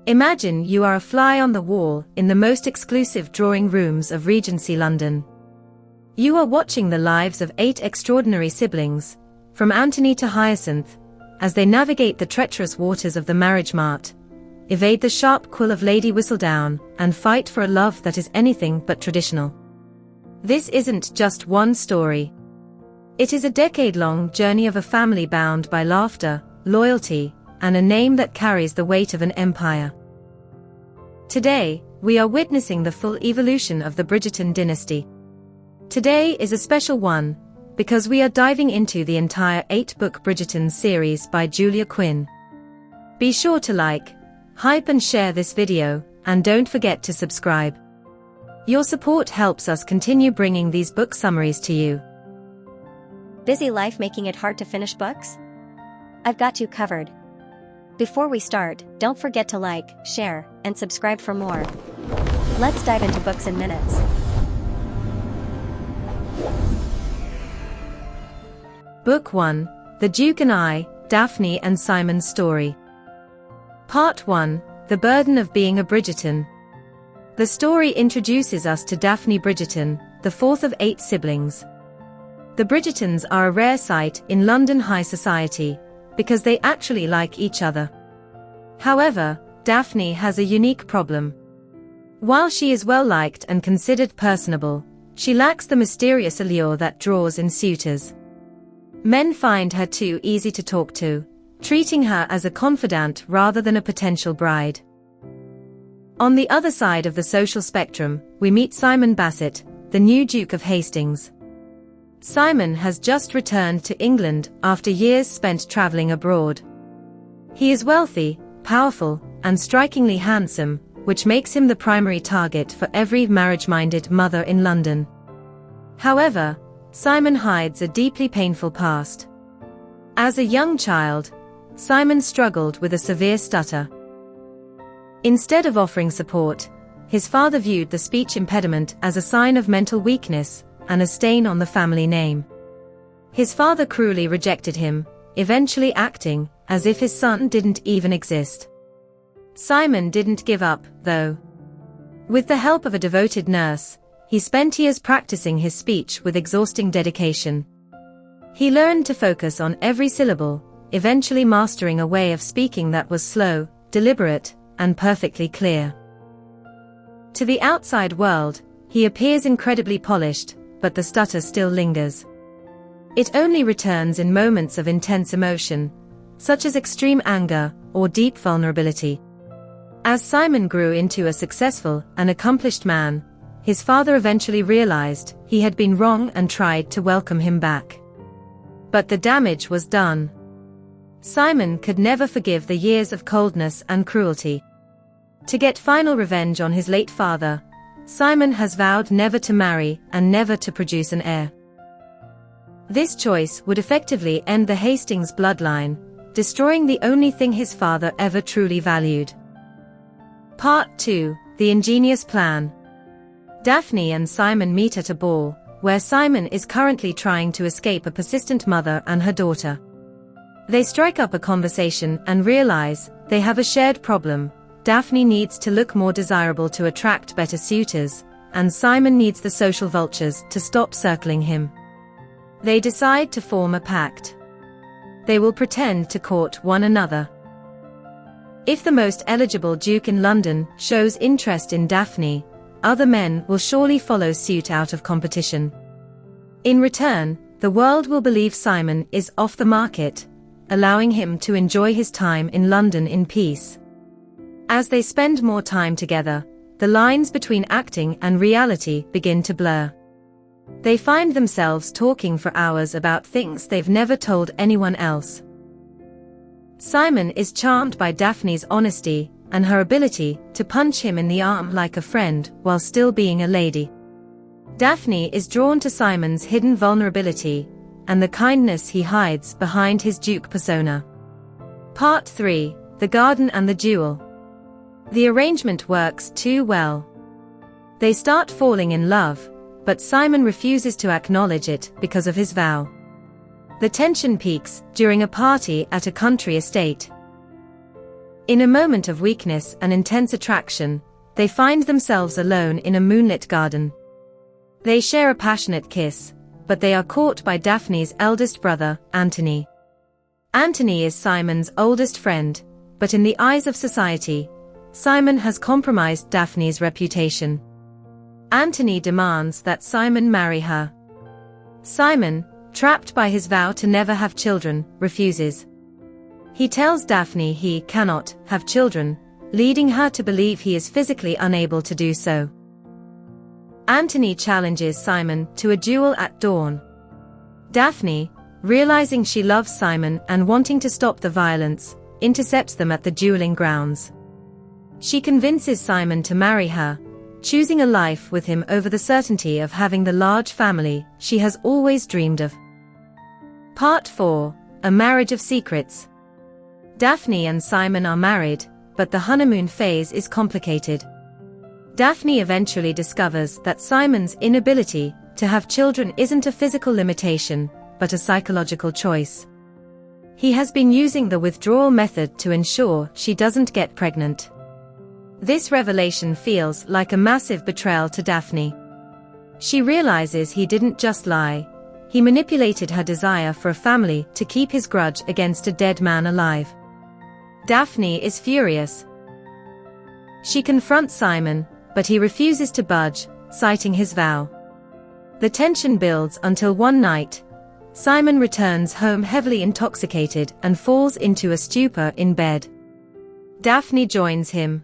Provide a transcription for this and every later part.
Imagine you are a fly on the wall in the most exclusive drawing rooms of Regency London. You are watching the lives of 8 extraordinary siblings, from Anthony to Hyacinth, as they navigate the treacherous waters of the marriage mart, evade the sharp quill of Lady Whistledown, and fight for a love that is anything but traditional. This isn't just one story. It is a decade-long journey of a family bound by laughter, loyalty, and a name that carries the weight of an empire. Today, we are witnessing the full evolution of the Bridgerton dynasty. Today is a special one, because we are diving into the entire 8-book Bridgerton series by Julia Quinn. Be sure to like, hype and share this video, and don't forget to subscribe. Your support helps us continue bringing these book summaries to you. Busy life making it hard to finish books? I've got you covered. Before we start, don't forget to like, share, and subscribe for more. Let's dive into books in minutes. Book 1, The Duke and I, Daphne and Simon's Story. Part 1, The Burden of Being a Bridgerton. The story introduces us to Daphne Bridgerton, the fourth of 8 siblings. The Bridgertons are a rare sight in London high society, because they actually like each other. However, Daphne has a unique problem. While she is well-liked and considered personable, she lacks the mysterious allure that draws in suitors. Men find her too easy to talk to, treating her as a confidant rather than a potential bride. On the other side of the social spectrum, we meet Simon Basset, the new Duke of Hastings. Simon has just returned to England after years spent traveling abroad. He is wealthy, powerful, and strikingly handsome, which makes him the primary target for every marriage-minded mother in London. However, Simon hides a deeply painful past. As a young child, Simon struggled with a severe stutter. Instead of offering support, his father viewed the speech impediment as a sign of mental weakness and a stain on the family name. His father cruelly rejected him, eventually acting as if his son didn't even exist. Simon didn't give up, though. With the help of a devoted nurse, he spent years practicing his speech with exhausting dedication. He learned to focus on every syllable, eventually mastering a way of speaking that was slow, deliberate, and perfectly clear. To the outside world, he appears incredibly polished, but the stutter still lingers. It only returns in moments of intense emotion, such as extreme anger or deep vulnerability. As Simon grew into a successful and accomplished man, his father eventually realized he had been wrong and tried to welcome him back. But the damage was done. Simon could never forgive the years of coldness and cruelty. To get final revenge on his late father, Simon has vowed never to marry and never to produce an heir. This choice would effectively end the Hastings bloodline, destroying the only thing his father ever truly valued. Part 2, The Ingenious Plan. Daphne and Simon meet at a ball, where Simon is currently trying to escape a persistent mother and her daughter. They strike up a conversation and realize they have a shared problem. Daphne needs to look more desirable to attract better suitors, and Simon needs the social vultures to stop circling him. They decide to form a pact. They will pretend to court one another. If the most eligible duke in London shows interest in Daphne, other men will surely follow suit out of competition. In return, the world will believe Simon is off the market, allowing him to enjoy his time in London in peace. As they spend more time together, the lines between acting and reality begin to blur. They find themselves talking for hours about things they've never told anyone else. Simon is charmed by Daphne's honesty and her ability to punch him in the arm like a friend while still being a lady. Daphne is drawn to Simon's hidden vulnerability and the kindness he hides behind his duke persona. Part 3, The Garden and the Duel. The arrangement works too well. They start falling in love, but Simon refuses to acknowledge it because of his vow. The tension peaks during a party at a country estate. In a moment of weakness and intense attraction, they find themselves alone in a moonlit garden. They share a passionate kiss, but they are caught by Daphne's eldest brother, Anthony. Anthony is Simon's oldest friend, but in the eyes of society, Simon has compromised Daphne's reputation. Anthony demands that Simon marry her. Simon, trapped by his vow to never have children, refuses. He tells Daphne he cannot have children, leading her to believe he is physically unable to do so. Anthony challenges Simon to a duel at dawn. Daphne, realizing she loves Simon and wanting to stop the violence, intercepts them at the dueling grounds. She convinces Simon to marry her, choosing a life with him over the certainty of having the large family she has always dreamed of. Part 4: A Marriage of Secrets. Daphne and Simon are married, but the honeymoon phase is complicated. Daphne eventually discovers that Simon's inability to have children isn't a physical limitation, but a psychological choice. He has been using the withdrawal method to ensure she doesn't get pregnant. This revelation feels like a massive betrayal to Daphne. She realizes he didn't just lie, he manipulated her desire for a family to keep his grudge against a dead man alive. Daphne is furious. She confronts Simon, but he refuses to budge, citing his vow. The tension builds until one night, Simon returns home heavily intoxicated and falls into a stupor in bed. Daphne joins him.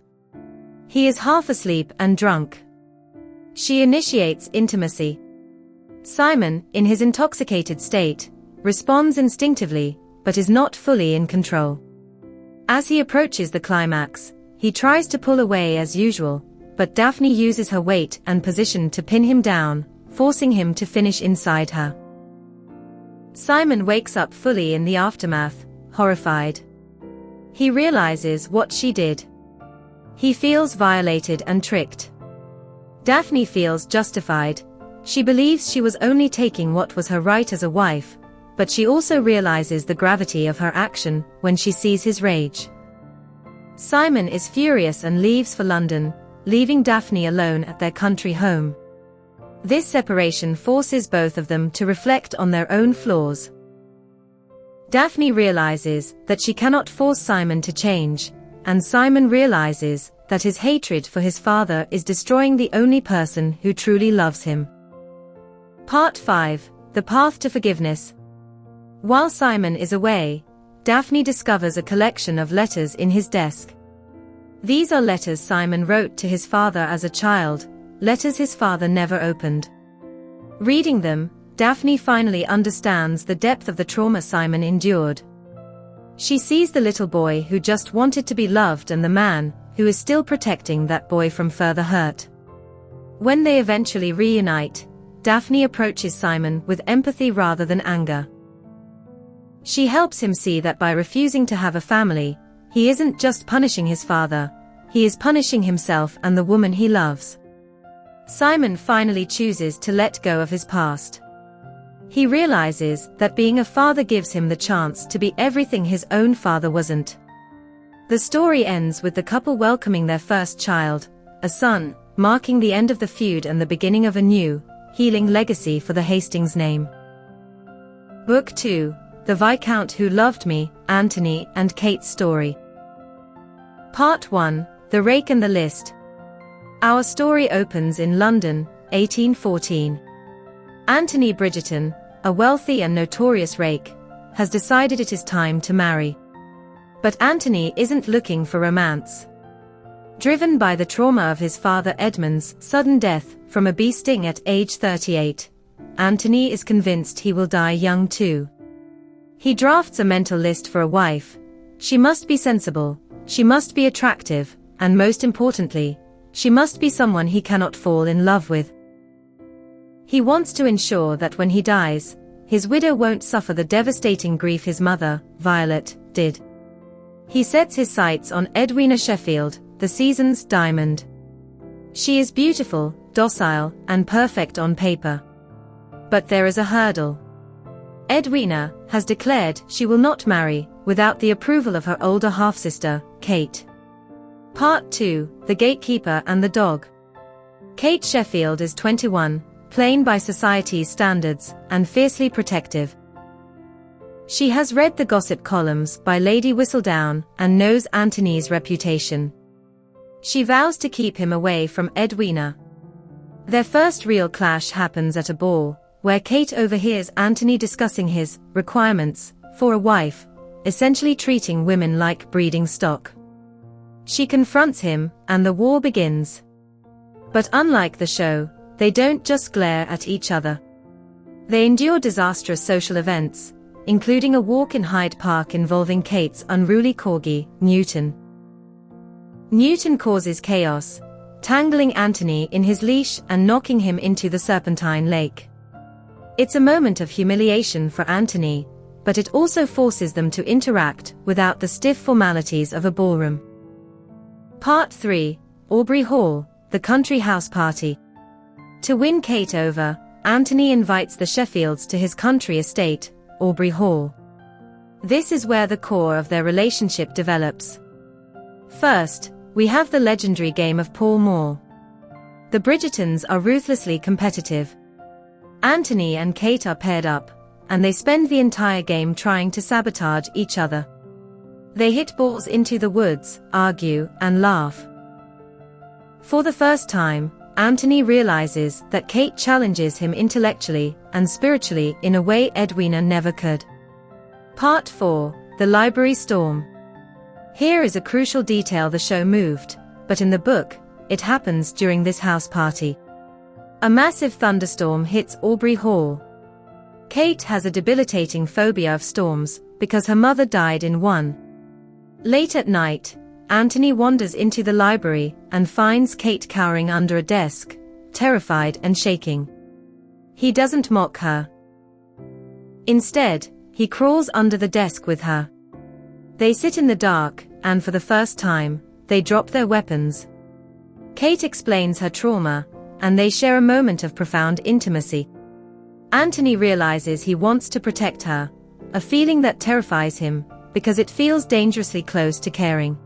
He is half asleep and drunk. She initiates intimacy. Simon, in his intoxicated state, responds instinctively, but is not fully in control. As he approaches the climax, he tries to pull away as usual, but Daphne uses her weight and position to pin him down, forcing him to finish inside her. Simon wakes up fully in the aftermath, horrified. He realizes what she did. He feels violated and tricked. Daphne feels justified. She believes she was only taking what was her right as a wife, but she also realizes the gravity of her action when she sees his rage. Simon is furious and leaves for London, leaving Daphne alone at their country home. This separation forces both of them to reflect on their own flaws. Daphne realizes that she cannot force Simon to change, and Simon realizes that his hatred for his father is destroying the only person who truly loves him. Part 5: The Path to Forgiveness. While Simon is away, Daphne discovers a collection of letters in his desk. These are letters Simon wrote to his father as a child, letters his father never opened. Reading them, Daphne finally understands the depth of the trauma Simon endured. She sees the little boy who just wanted to be loved and the man who is still protecting that boy from further hurt. When they eventually reunite, Daphne approaches Simon with empathy rather than anger. She helps him see that by refusing to have a family, he isn't just punishing his father, he is punishing himself and the woman he loves. Simon finally chooses to let go of his past. He realizes that being a father gives him the chance to be everything his own father wasn't. The story ends with the couple welcoming their first child, a son, marking the end of the feud and the beginning of a new, healing legacy for the Hastings name. Book 2: The Viscount Who Loved Me, Anthony and Kate's Story. Part 1: The Rake and the List. Our story opens in London, 1814. Anthony Bridgerton, a wealthy and notorious rake, has decided it is time to marry. But Anthony isn't looking for romance. Driven by the trauma of his father Edmund's sudden death from a bee sting at age 38, Anthony is convinced he will die young too. He drafts a mental list for a wife. She must be sensible, she must be attractive, and most importantly, she must be someone he cannot fall in love with. He wants to ensure that when he dies, his widow won't suffer the devastating grief his mother, Violet, did. He sets his sights on Edwina Sheffield, the season's diamond. She is beautiful, docile, and perfect on paper. But there is a hurdle. Edwina has declared she will not marry, without the approval of her older half-sister, Kate. Part 2, The Gatekeeper and the Dog. Kate Sheffield is 21, plain by society's standards, and fiercely protective. She has read the gossip columns by Lady Whistledown and knows Anthony's reputation. She vows to keep him away from Edwina. Their first real clash happens at a ball, where Kate overhears Anthony discussing his requirements for a wife, essentially treating women like breeding stock. She confronts him, and the war begins. But unlike the show, they don't just glare at each other. They endure disastrous social events, including a walk in Hyde Park involving Kate's unruly corgi, Newton. Newton causes chaos, tangling Anthony in his leash and knocking him into the Serpentine Lake. It's a moment of humiliation for Anthony, but it also forces them to interact without the stiff formalities of a ballroom. Part 3, Aubrey Hall, the country house party. To win Kate over, Anthony invites the Sheffields to his country estate, Aubrey Hall. This is where the core of their relationship develops. First, we have the legendary game of Paul Moore. The Bridgertons are ruthlessly competitive. Anthony and Kate are paired up, and they spend the entire game trying to sabotage each other. They hit balls into the woods, argue, and laugh. For the first time, Anthony realizes that Kate challenges him intellectually and spiritually in a way Edwina never could. Part 4, The Library Storm. Here is a crucial detail the show moved, but in the book, it happens during this house party. A massive thunderstorm hits Aubrey Hall. Kate has a debilitating phobia of storms, because her mother died in one. Late at night, Anthony wanders into the library and finds Kate cowering under a desk, terrified and shaking. He doesn't mock her. Instead, he crawls under the desk with her. They sit in the dark, and for the first time, they drop their weapons. Kate explains her trauma, and they share a moment of profound intimacy. Anthony realizes he wants to protect her, a feeling that terrifies him, because it feels dangerously close to caring.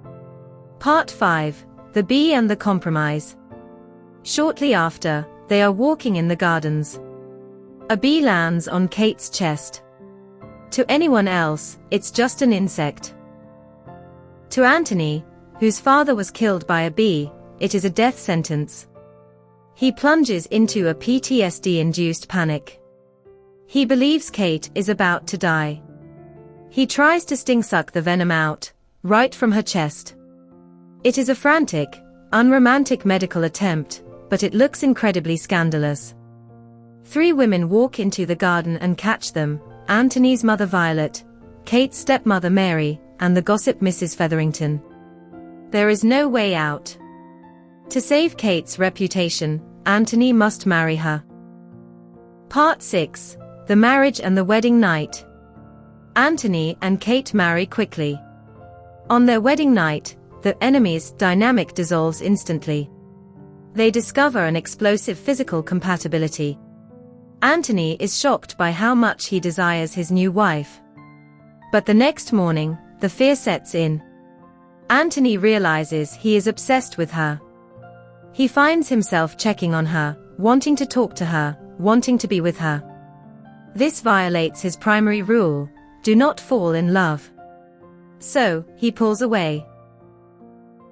Part 5, The Bee and the Compromise. Shortly after, they are walking in the gardens. A bee lands on Kate's chest. To anyone else, it's just an insect. To Anthony, whose father was killed by a bee, it is a death sentence. He plunges into a PTSD-induced panic. He believes Kate is about to die. He tries to sting-suck the venom out, right from her chest. It is a frantic, unromantic medical attempt, but it looks incredibly scandalous. 3 women walk into the garden and catch them: Anthony's mother Violet, Kate's stepmother Mary, and the gossip Mrs. Featherington. There is no way out. To save Kate's reputation, Anthony must marry her. Part 6, The Marriage and the Wedding Night. Anthony and Kate marry quickly. On their wedding night, the enemies' dynamic dissolves instantly. They discover an explosive physical compatibility. Anthony is shocked by how much he desires his new wife. But the next morning, the fear sets in. Anthony realizes he is obsessed with her. He finds himself checking on her, wanting to talk to her, wanting to be with her. This violates his primary rule: do not fall in love. So, he pulls away.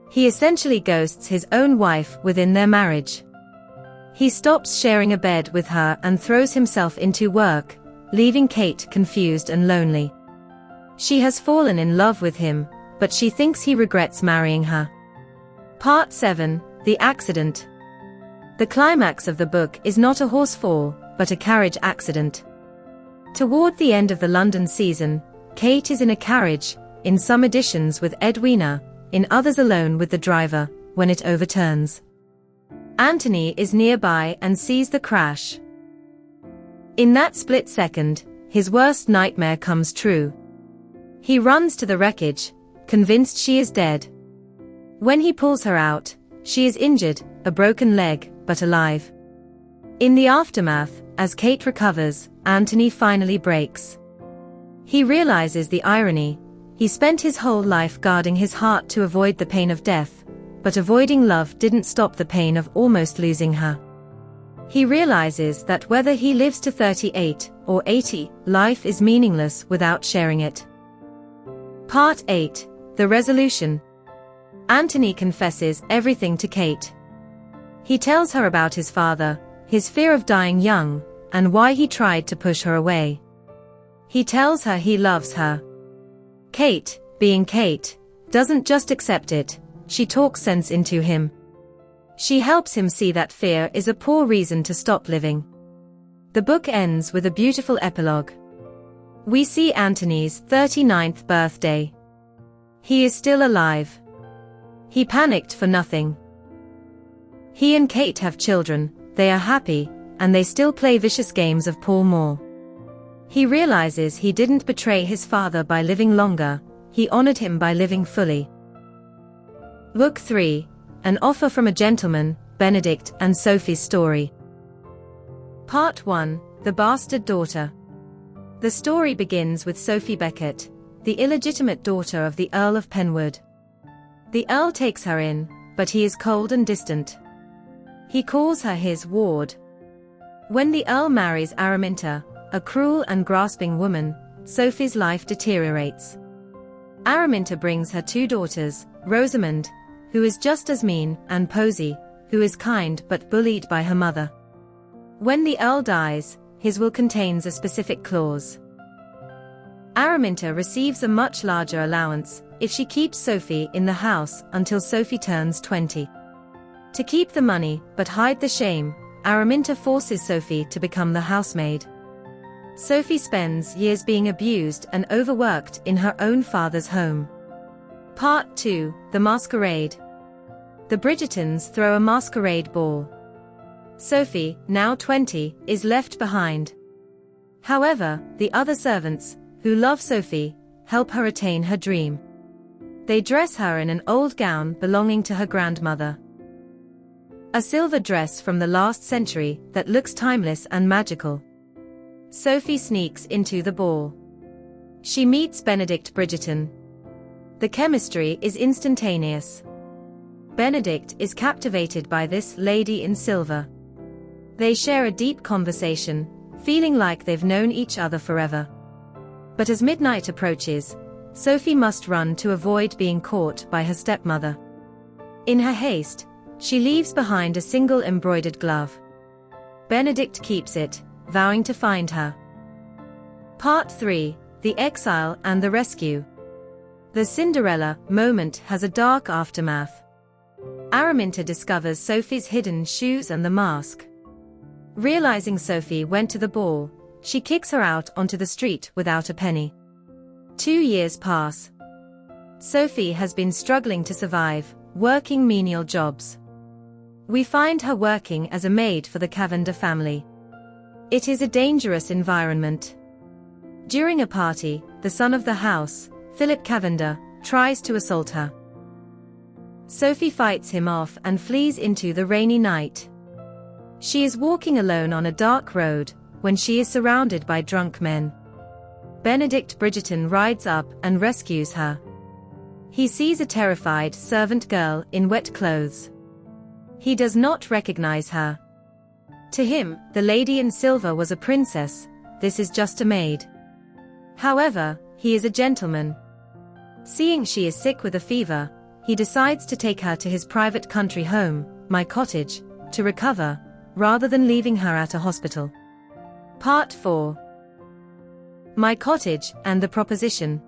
He essentially ghosts his own wife within their marriage. He stops sharing a bed with her and throws himself into work, leaving Kate confused and lonely. She has fallen in love with him, but she thinks he regrets marrying her. Part 7, The Accident. The climax of the book is not a horse fall, but a carriage accident. Toward the end of the London season, Kate is in a carriage, in some editions with Edwina, in others alone with the driver, when it overturns. Anthony is nearby and sees the crash. In that split second, his worst nightmare comes true. He runs to the wreckage, convinced she is dead. When he pulls her out, she is injured, a broken leg, but alive. In the aftermath, as Kate recovers, Anthony finally breaks. He realizes the irony: He spent his whole life guarding his heart to avoid the pain of death, but avoiding love didn't stop the pain of almost losing her. He realizes that whether he lives to 38 or 80, life is meaningless without sharing it. Part 8. The Resolution. Anthony confesses everything to Kate. He tells her about his father, his fear of dying young, and why he tried to push her away. He tells her he loves her. Kate, being Kate, doesn't just accept it, she talks sense into him. She helps him see that fear is a poor reason to stop living. The book ends with a beautiful epilogue. We see Anthony's 39th birthday. He is still alive. He panicked for nothing. He and Kate have children, they are happy, and they still play vicious games of Paul Moore. He realizes he didn't betray his father by living longer, he honored him by living fully. Book 3. An Offer from a Gentleman, Benedict and Sophie's Story. Part 1. The Bastard Daughter. The story begins with Sophie Beckett, the illegitimate daughter of the Earl of Penwood. The Earl takes her in, but he is cold and distant. He calls her his ward. When the Earl marries Araminta, a cruel and grasping woman, Sophie's life deteriorates. Araminta brings her 2 daughters, Rosamond, who is just as mean, and Posy, who is kind but bullied by her mother. When the Earl dies, his will contains a specific clause. Araminta receives a much larger allowance if she keeps Sophie in the house until Sophie turns 20. To keep the money but hide the shame, Araminta forces Sophie to become the housemaid. Sophie spends years being abused and overworked in her own father's home. Part 2. The Masquerade. The Bridgertons throw a masquerade ball. Sophie, now 20, is left behind. However, the other servants, who love Sophie, help her attain her dream. They dress her in an old gown belonging to her grandmother. A silver dress from the last century that looks timeless and magical. Sophie sneaks into the ball. She meets Benedict Bridgerton. The chemistry is instantaneous. Benedict is captivated by this lady in silver. They share a deep conversation, feeling like they've known each other forever. But as midnight approaches, Sophie must run to avoid being caught by her stepmother. In her haste, she leaves behind a single embroidered glove. Benedict keeps it, vowing to find her. Part 3. The Exile and the Rescue. The Cinderella moment has a dark aftermath. Araminta discovers Sophie's hidden shoes and the mask. Realizing Sophie went to the ball, she kicks her out onto the street without a penny. 2 years pass. Sophie has been struggling to survive, working menial jobs. We find her working as a maid for the Cavender family. It is a dangerous environment. During a party, the son of the house, Philip Cavender, tries to assault her. Sophie fights him off and flees into the rainy night. She is walking alone on a dark road, when she is surrounded by drunk men. Benedict Bridgerton rides up and rescues her. He sees a terrified servant girl in wet clothes. He does not recognize her. To him, the lady in silver was a princess, this is just a maid. However, he is a gentleman. Seeing she is sick with a fever, he decides to take her to his private country home, My Cottage, to recover, rather than leaving her at a hospital. Part 4. My Cottage and the Proposition.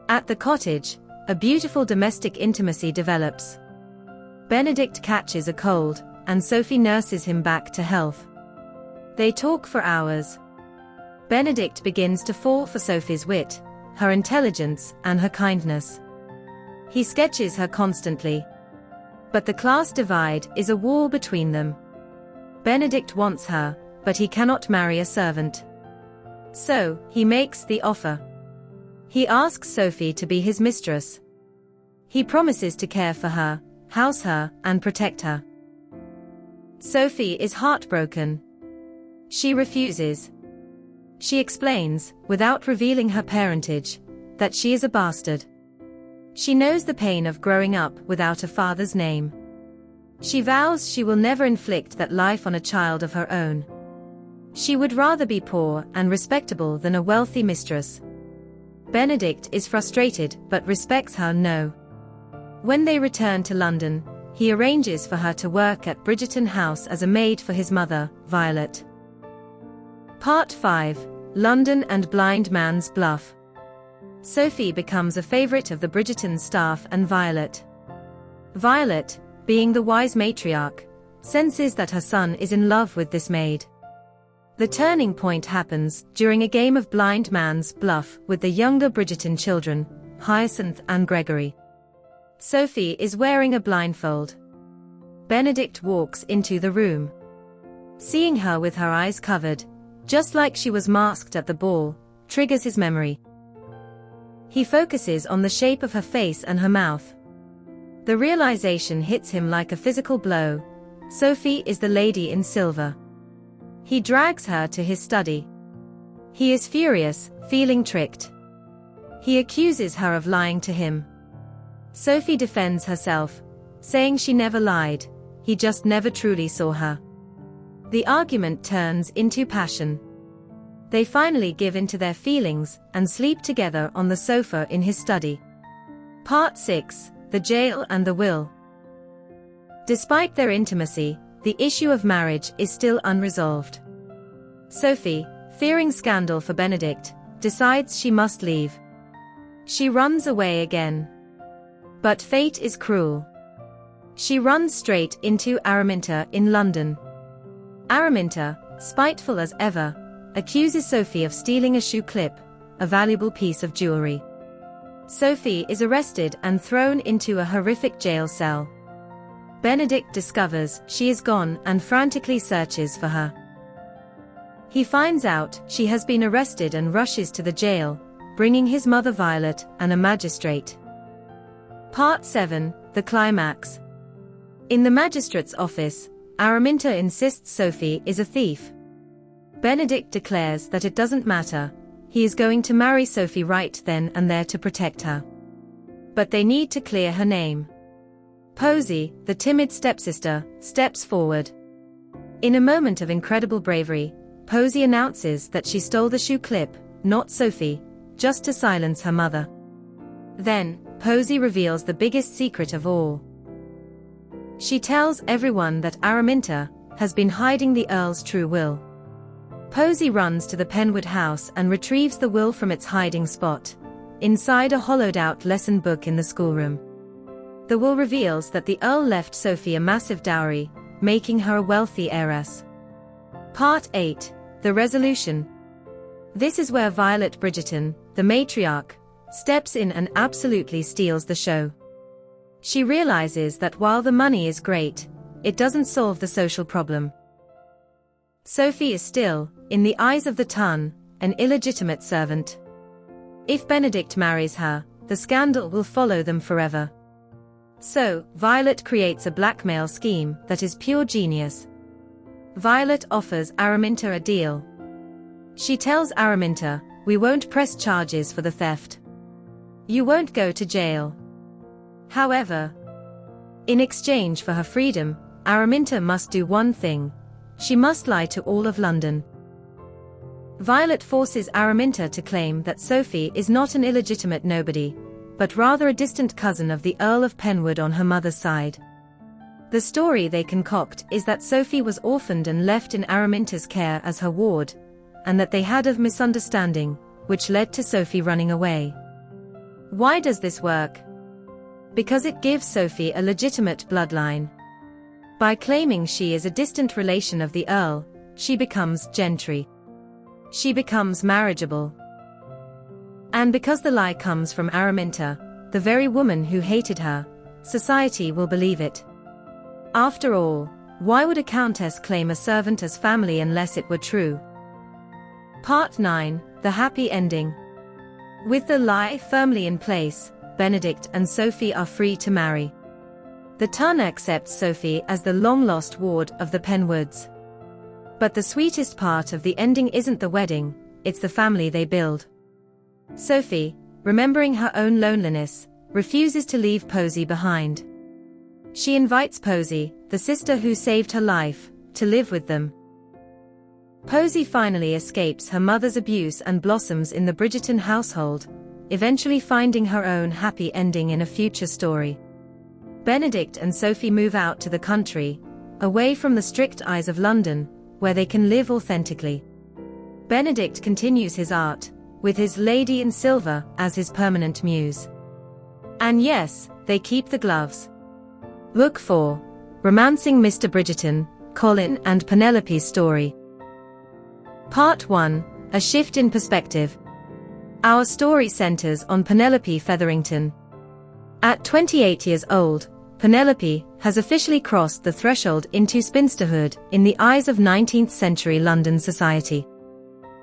At the cottage, a beautiful domestic intimacy develops. Benedict catches a cold, and Sophie nurses him back to health. They talk for hours. Benedict begins to fall for Sophie's wit, her intelligence, and her kindness. He sketches her constantly. But the class divide is a wall between them. Benedict wants her, but he cannot marry a servant. So, he makes the offer. He asks Sophie to be his mistress. He promises to care for her, house her, and protect her. Sophie is heartbroken. She refuses. She explains, without revealing her parentage, that she is a bastard. She knows the pain of growing up without a father's name. She vows she will never inflict that life on a child of her own. She would rather be poor and respectable than a wealthy mistress. Benedict is frustrated but respects her no. When they return to London, he arranges for her to work at Bridgerton House as a maid for his mother, Violet. Part 5. London and Blind Man's Bluff. Sophie becomes a favorite of the Bridgerton staff and Violet. Violet, being the wise matriarch, senses that her son is in love with this maid. The turning point happens during a game of blind man's bluff with the younger Bridgerton children, Hyacinth and Gregory. Sophie is wearing a blindfold. Benedict walks into the room. Seeing her with her eyes covered, just like she was masked at the ball, triggers his memory. He focuses on the shape of her face and her mouth. The realization hits him like a physical blow. Sophie is the lady in silver. He drags her to his study. He is furious, feeling tricked. He accuses her of lying to him. Sophie defends herself, saying she never lied, he just never truly saw her. The argument turns into passion. They finally give in to their feelings and sleep together on the sofa in his study. Part 6. The Jail and the Will. Despite their intimacy, the issue of marriage is still unresolved. Sophie, fearing scandal for Benedict, decides she must leave. She runs away again. But fate is cruel. She runs straight into Araminta in London. Araminta, spiteful as ever, accuses Sophie of stealing a shoe clip, a valuable piece of jewelry. Sophie is arrested and thrown into a horrific jail cell. Benedict discovers she is gone and frantically searches for her. He finds out she has been arrested and rushes to the jail, bringing his mother Violet and a magistrate. Part 7. The Climax. In the magistrate's office, Araminta insists Sophie is a thief. Benedict declares that it doesn't matter, he is going to marry Sophie right then and there to protect her. But they need to clear her name. Posy, the timid stepsister, steps forward. In a moment of incredible bravery, Posy announces that she stole the shoe clip, not Sophie, just to silence her mother. Then, Posy reveals the biggest secret of all. She tells everyone that Araminta has been hiding the Earl's true will. Posy runs to the Penwood house and retrieves the will from its hiding spot, inside a hollowed-out lesson book in the schoolroom. The will reveals that the Earl left Sophie a massive dowry, making her a wealthy heiress. Part 8. The Resolution. This is where Violet Bridgerton, the matriarch, steps in and absolutely steals the show. She realizes that while the money is great, it doesn't solve the social problem. Sophie is still, in the eyes of the Ton, an illegitimate servant. If Benedict marries her, the scandal will follow them forever. So, Violet creates a blackmail scheme that is pure genius. Violet offers Araminta a deal. She tells Araminta, "We won't press charges for the theft. You won't go to jail." However, in exchange for her freedom, Araminta must do one thing. She must lie to all of London. Violet forces Araminta to claim that Sophie is not an illegitimate nobody, but rather a distant cousin of the Earl of Penwood on her mother's side. The story they concoct is that Sophie was orphaned and left in Araminta's care as her ward, and that they had a misunderstanding, which led to Sophie running away. Why does this work? Because it gives Sophie a legitimate bloodline. By claiming she is a distant relation of the Earl, she becomes gentry. She becomes marriageable. And because the lie comes from Araminta, the very woman who hated her, society will believe it. After all, why would a countess claim a servant as family unless it were true? Part 9. The Happy Ending. With the lie firmly in place, Benedict and Sophie are free to marry. The Ton accepts Sophie as the long-lost ward of the Penwoods. But the sweetest part of the ending isn't the wedding, it's the family they build. Sophie, remembering her own loneliness, refuses to leave Posy behind. She invites Posy, the sister who saved her life, to live with them. Posy finally escapes her mother's abuse and blossoms in the Bridgerton household, eventually finding her own happy ending in a future story. Benedict and Sophie move out to the country, away from the strict eyes of London, where they can live authentically. Benedict continues his art, with his Lady in Silver as his permanent muse. And yes, they keep the gloves. Look for Romancing Mr. Bridgerton, Polin and Penelope's Story. Part 1, A Shift in Perspective. Our story centers on Penelope Featherington. At 28 years old, Penelope has officially crossed the threshold into spinsterhood in the eyes of 19th century London society.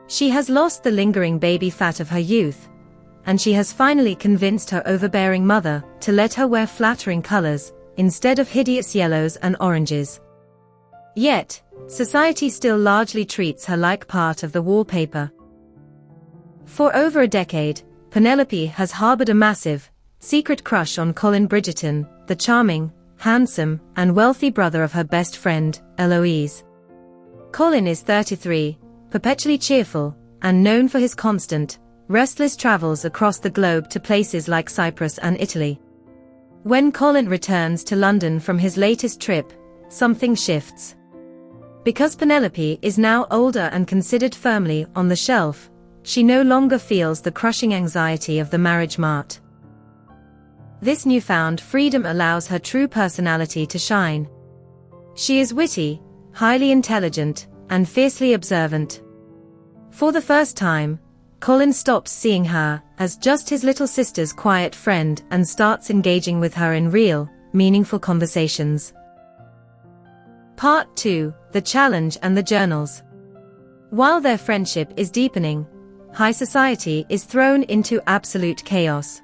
She has lost the lingering baby fat of her youth, and she has finally convinced her overbearing mother to let her wear flattering colors instead of hideous yellows and oranges. Yet, society still largely treats her like part of the wallpaper. For over a decade, Penelope has harbored a massive, secret crush on Polin Bridgerton, the charming, handsome, and wealthy brother of her best friend, Eloise. Polin is 33, perpetually cheerful, and known for his constant, restless travels across the globe to places like Cyprus and Italy. When Polin returns to London from his latest trip, something shifts. Because Penelope is now older and considered firmly on the shelf, she no longer feels the crushing anxiety of the marriage mart. This newfound freedom allows her true personality to shine. She is witty, highly intelligent, and fiercely observant. For the first time, Polin stops seeing her as just his little sister's quiet friend and starts engaging with her in real, meaningful conversations. Part 2, The Challenge and the Journals. While their friendship is deepening, high society is thrown into absolute chaos.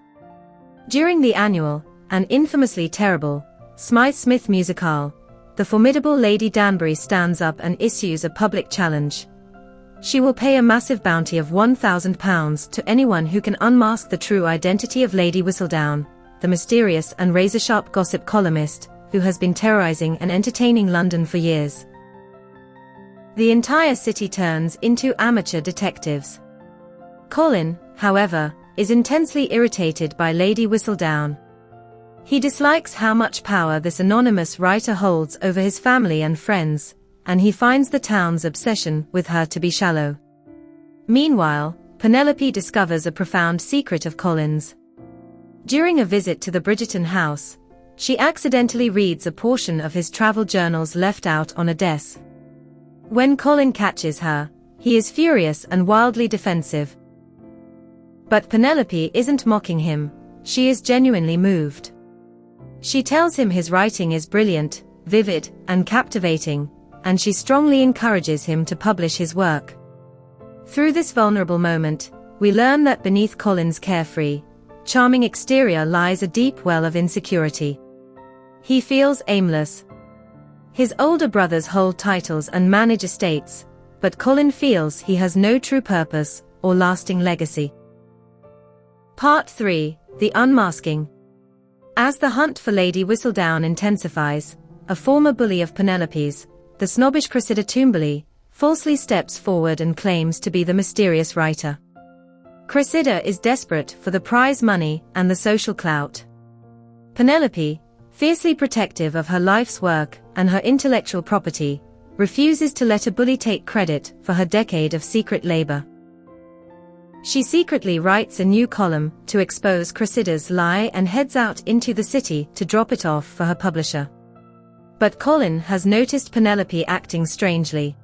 During the annual, and infamously terrible, Smythe-Smith musical, the formidable Lady Danbury stands up and issues a public challenge. She will pay a massive bounty of £1,000 to anyone who can unmask the true identity of Lady Whistledown, the mysterious and razor-sharp gossip columnist, who has been terrorizing and entertaining London for years. The entire city turns into amateur detectives. Polin, however, is intensely irritated by Lady Whistledown. He dislikes how much power this anonymous writer holds over his family and friends, and he finds the town's obsession with her to be shallow. Meanwhile, Penelope discovers a profound secret of Polin's. During a visit to the Bridgerton house, she accidentally reads a portion of his travel journals left out on a desk. When Polin catches her, he is furious and wildly defensive. But Penelope isn't mocking him, she is genuinely moved. She tells him his writing is brilliant, vivid, and captivating, and she strongly encourages him to publish his work. Through this vulnerable moment, we learn that beneath Polin's carefree, charming exterior lies a deep well of insecurity. He feels aimless. His older brothers hold titles and manage estates, but Polin feels he has no true purpose or lasting legacy. Part 3, The Unmasking. As the hunt for Lady Whistledown intensifies, a former bully of Penelope's, the snobbish Cressida Toomberley, falsely steps forward and claims to be the mysterious writer. Cressida is desperate for the prize money and the social clout. Penelope, fiercely protective of her life's work and her intellectual property, refuses to let a bully take credit for her decade of secret labor. She secretly writes a new column to expose Cressida's lie and heads out into the city to drop it off for her publisher. But Polin has noticed Penelope acting strangely.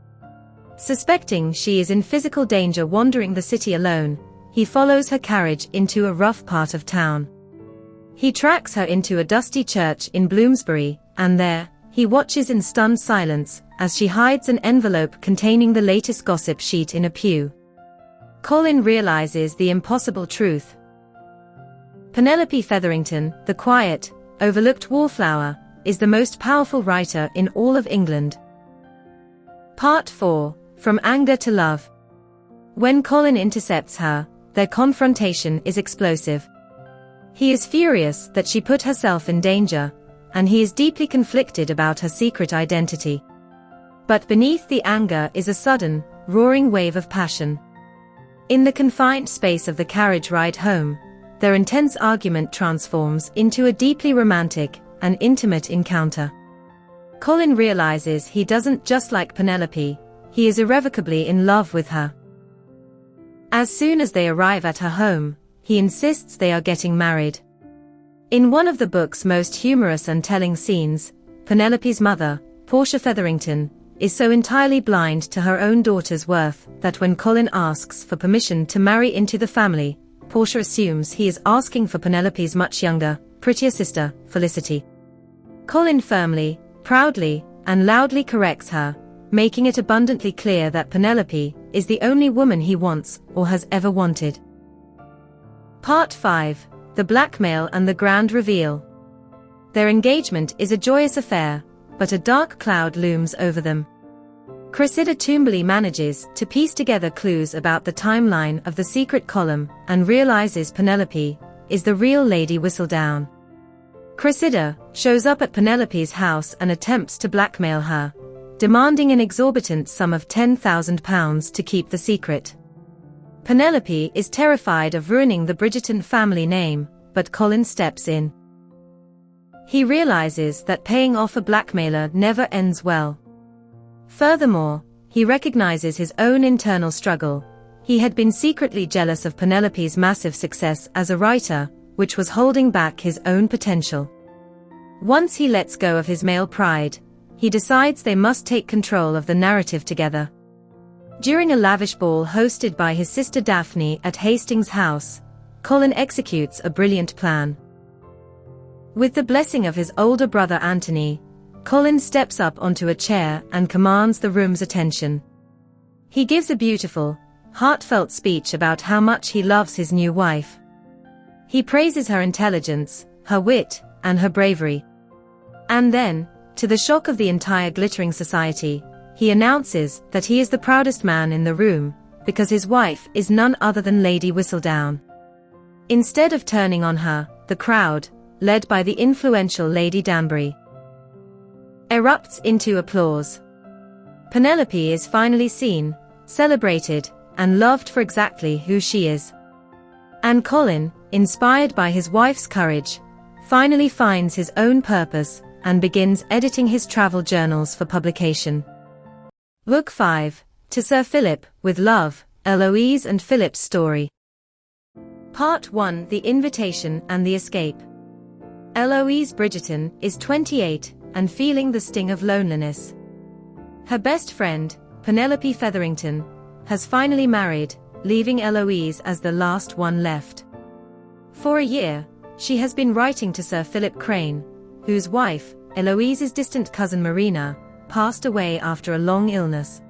Suspecting she is in physical danger wandering the city alone, he follows her carriage into a rough part of town. He tracks her into a dusty church in Bloomsbury, and there, he watches in stunned silence as she hides an envelope containing the latest gossip sheet in a pew. Polin realizes the impossible truth. Penelope Featherington, the quiet, overlooked wallflower, is the most powerful writer in all of England. Part 4, From Anger to Love. When Polin intercepts her, their confrontation is explosive. He is furious that she put herself in danger, and he is deeply conflicted about her secret identity. But beneath the anger is a sudden, roaring wave of passion. In the confined space of the carriage ride home, their intense argument transforms into a deeply romantic and intimate encounter. Polin realizes he doesn't just like Penelope, he is irrevocably in love with her. As soon as they arrive at her home, he insists they are getting married. In one of the book's most humorous and telling scenes, Penelope's mother, Portia Featherington, is so entirely blind to her own daughter's worth that when Polin asks for permission to marry into the family, Portia assumes he is asking for Penelope's much younger, prettier sister, Felicity. Polin firmly, proudly, and loudly corrects her, making it abundantly clear that Penelope is the only woman he wants or has ever wanted. Part 5. The Blackmail and the Grand Reveal. Their engagement is a joyous affair, but a dark cloud looms over them. Cressida Toomberly manages to piece together clues about the timeline of the secret column and realizes Penelope is the real Lady Whistledown. Cressida shows up at Penelope's house and attempts to blackmail her, demanding an exorbitant sum of £10,000 to keep the secret. Penelope is terrified of ruining the Bridgerton family name, but Polin steps in. He realizes that paying off a blackmailer never ends well. Furthermore, he recognizes his own internal struggle. He had been secretly jealous of Penelope's massive success as a writer, which was holding back his own potential. Once he lets go of his male pride, he decides they must take control of the narrative together. During a lavish ball hosted by his sister Daphne at Hastings House, Polin executes a brilliant plan. With the blessing of his older brother Anthony, Polin steps up onto a chair and commands the room's attention. He gives a beautiful, heartfelt speech about how much he loves his new wife. He praises her intelligence, her wit, and her bravery. And then, to the shock of the entire glittering society, he announces that he is the proudest man in the room, because his wife is none other than Lady Whistledown. Instead of turning on her, the crowd, led by the influential Lady Danbury, erupts into applause. Penelope is finally seen, celebrated, and loved for exactly who she is. And Polin, inspired by his wife's courage, finally finds his own purpose and begins editing his travel journals for publication. Book 5, To Sir Philip, with Love, Eloise and Philip's Story. Part 1, The Invitation and the Escape. Eloise Bridgerton is 28 and feeling the sting of loneliness. Her best friend, Penelope Featherington, has finally married, leaving Eloise as the last one left. For a year, she has been writing to Sir Philip Crane, whose wife, Eloise's distant cousin Marina, passed away after a long illness.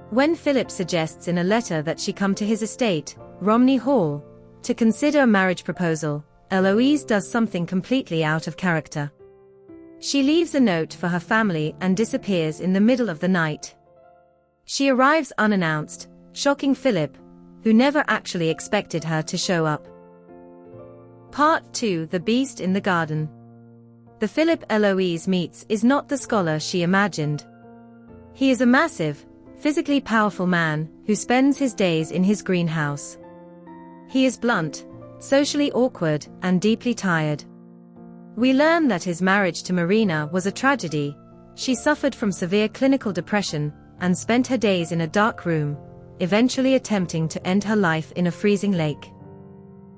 When Philip suggests in a letter that she come to his estate, Romney Hall, to consider a marriage proposal, Eloise does something completely out of character. She leaves a note for her family and disappears in the middle of the night. She arrives unannounced, shocking Philip, who never actually expected her to show up. Part 2, The Beast in the Garden. The Philip Eloise meets is not the scholar she imagined. He is a massive, physically powerful man who spends his days in his greenhouse. He is blunt, socially awkward, and deeply tired. We learn that his marriage to Marina was a tragedy. She suffered from severe clinical depression and spent her days in a dark room, eventually attempting to end her life in a freezing lake.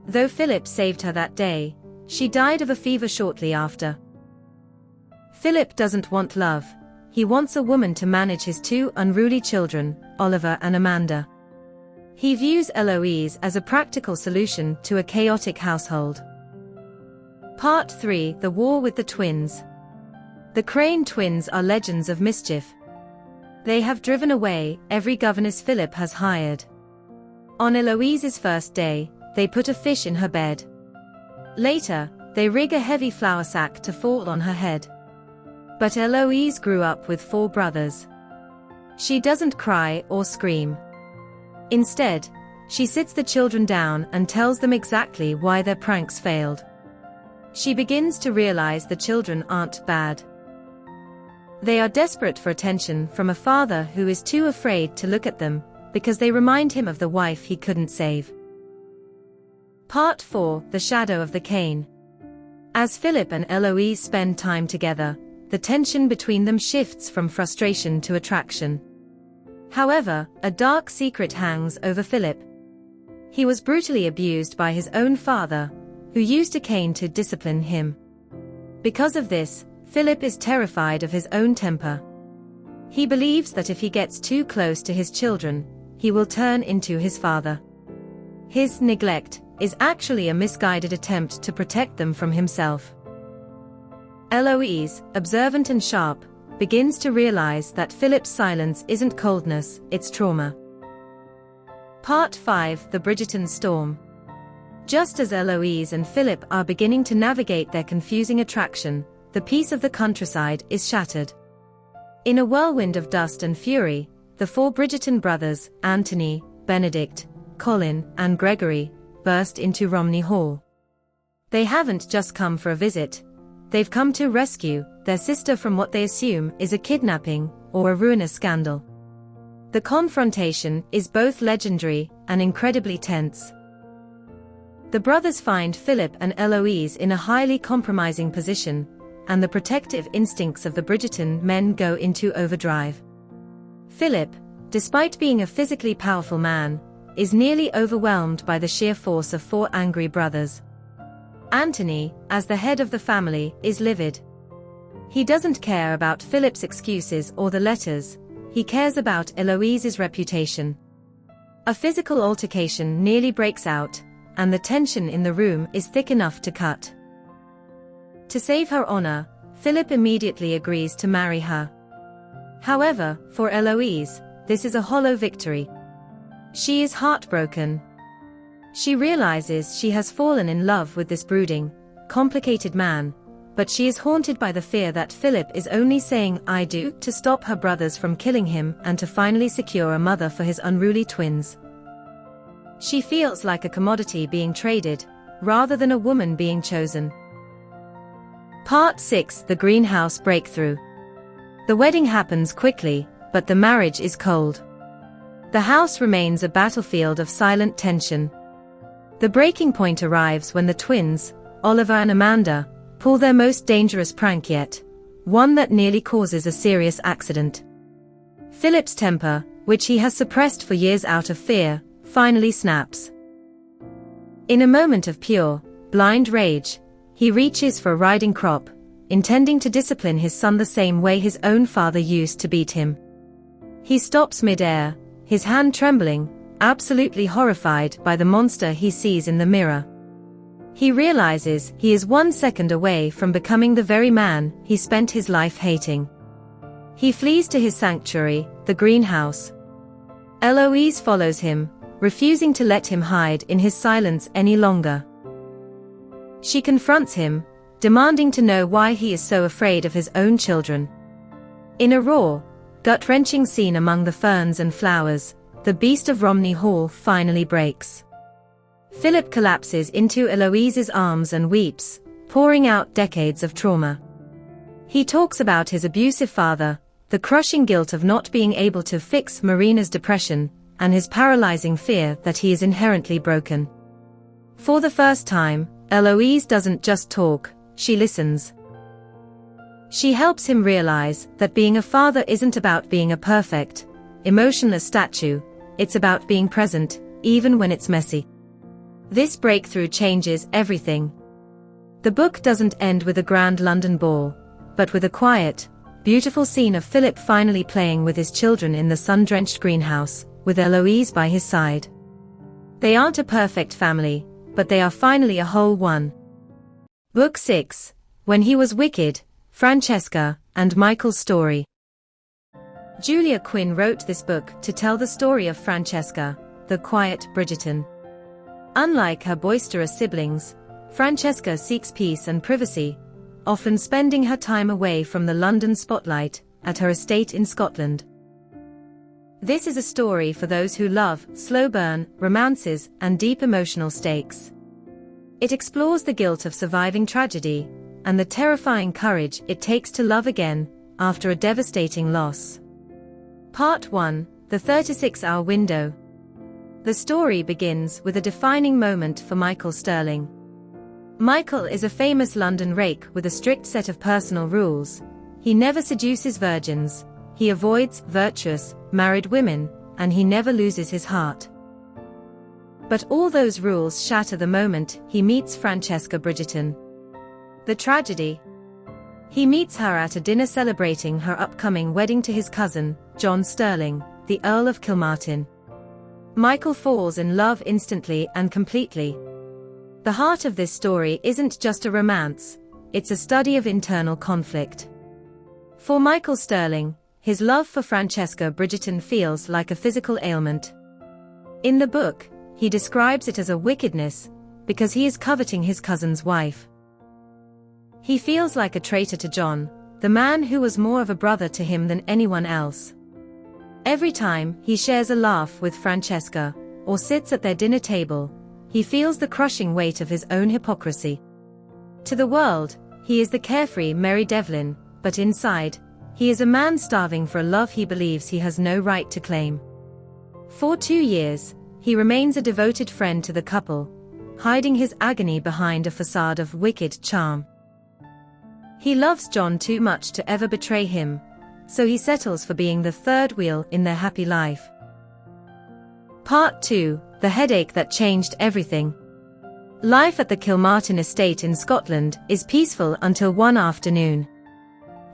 Though Philip saved her that day, she died of a fever shortly after. Philip doesn't want love. He wants a woman to manage his two unruly children, Oliver and Amanda. He views Eloise as a practical solution to a chaotic household. Part 3, The War with the Twins. The Crane twins are legends of mischief. They have driven away every governess Philip has hired. On Eloise's first day, they put a fish in her bed. Later, they rig a heavy flour sack to fall on her head. But Eloise grew up with 4 brothers. She doesn't cry or scream. Instead, She sits the children down and tells them exactly why their pranks failed. She begins to realize the children aren't bad. They are desperate for attention from a father who is too afraid to look at them, because they remind him of the wife he couldn't save. Part 4: The Shadow of the Cane. As Philip and Eloise spend time together, the tension between them shifts from frustration to attraction. However, a dark secret hangs over Philip. He was brutally abused by his own father, who used a cane to discipline him. Because of this, Philip is terrified of his own temper. He believes that if he gets too close to his children, he will turn into his father. His neglect is actually a misguided attempt to protect them from himself. Eloise, observant and sharp, begins to realize that Philip's silence isn't coldness, it's trauma. Part 5: The Bridgerton Storm. Just as Eloise and Philip are beginning to navigate their confusing attraction, the peace of the countryside is shattered. In a whirlwind of dust and fury, the four Bridgerton brothers, Anthony, Benedict, Polin, and Gregory, burst into Romney Hall. They haven't just come for a visit. They've come to rescue their sister from what they assume is a kidnapping or a ruinous scandal. The confrontation is both legendary and incredibly tense. The brothers find Philip and Eloise in a highly compromising position, and the protective instincts of the Bridgerton men go into overdrive. Philip, despite being a physically powerful man, is nearly overwhelmed by the sheer force of four angry brothers. Anthony, as the head of the family, is livid. He doesn't care about Philip's excuses or the letters, he cares about Eloise's reputation. A physical altercation nearly breaks out, and the tension in the room is thick enough to cut. To save her honor, Philip immediately agrees to marry her. However, for Eloise, this is a hollow victory. She is heartbroken. She realizes she has fallen in love with this brooding, complicated man, but she is haunted by the fear that Philip is only saying "I do" to stop her brothers from killing him and to finally secure a mother for his unruly twins. She feels like a commodity being traded, rather than a woman being chosen. Part 6: The Greenhouse Breakthrough. The wedding happens quickly, but the marriage is cold. The house remains a battlefield of silent tension. The breaking point arrives when the twins, Oliver and Amanda, pull their most dangerous prank yet, one that nearly causes a serious accident. Philip's temper, which he has suppressed for years out of fear, finally snaps. In a moment of pure, blind rage, he reaches for a riding crop, intending to discipline his son the same way his own father used to beat him. He stops mid-air, his hand trembling, absolutely horrified by the monster he sees in the mirror. He realizes he is 1 second away from becoming the very man he spent his life hating. He flees to his sanctuary, the greenhouse. Eloise follows him, refusing to let him hide in his silence any longer. She confronts him, demanding to know why he is so afraid of his own children. In a raw, gut-wrenching scene among the ferns and flowers, the beast of Romney Hall finally breaks. Philip collapses into Eloise's arms and weeps, pouring out decades of trauma. He talks about his abusive father, the crushing guilt of not being able to fix Marina's depression, and his paralyzing fear that he is inherently broken. For the first time, Eloise doesn't just talk, she listens. She helps him realize that being a father isn't about being a perfect, emotionless statue, it's about being present, even when it's messy. This breakthrough changes everything. The book doesn't end with a grand London ball, but with a quiet, beautiful scene of Philip finally playing with his children in the sun-drenched greenhouse, with Eloise by his side. They aren't a perfect family, but they are finally a whole one. Book 6, When He Was Wicked, Francesca, and Michael's Story. Julia Quinn wrote this book to tell the story of Francesca, the quiet Bridgerton. Unlike her boisterous siblings, Francesca seeks peace and privacy, often spending her time away from the London spotlight, at her estate in Scotland. This is a story for those who love slow burn, romances, and deep emotional stakes. It explores the guilt of surviving tragedy and the terrifying courage it takes to love again after a devastating loss. Part 1: The 36-Hour Window. The story begins with a defining moment for Michael Sterling. Michael is a famous London rake with a strict set of personal rules. He never seduces virgins, he avoids virtuous, married women, and he never loses his heart. But all those rules shatter the moment he meets Francesca Bridgerton. The tragedy. He meets her at a dinner celebrating her upcoming wedding to his cousin, John Sterling, the Earl of Kilmartin. Michael falls in love instantly and completely. The heart of this story isn't just a romance, it's a study of internal conflict. For Michael Sterling, his love for Francesca Bridgerton feels like a physical ailment. In the book, he describes it as a wickedness, because he is coveting his cousin's wife. He feels like a traitor to John, the man who was more of a brother to him than anyone else. Every time he shares a laugh with Francesca, or sits at their dinner table, he feels the crushing weight of his own hypocrisy. To the world, he is the carefree merry Devlin, but inside, he is a man starving for a love he believes he has no right to claim. For 2 years, he remains a devoted friend to the couple, hiding his agony behind a facade of wicked charm. He loves John too much to ever betray him, so he settles for being the third wheel in their happy life. Part 2: The Headache That Changed Everything. Life at the Kilmartin estate in Scotland is peaceful until one afternoon.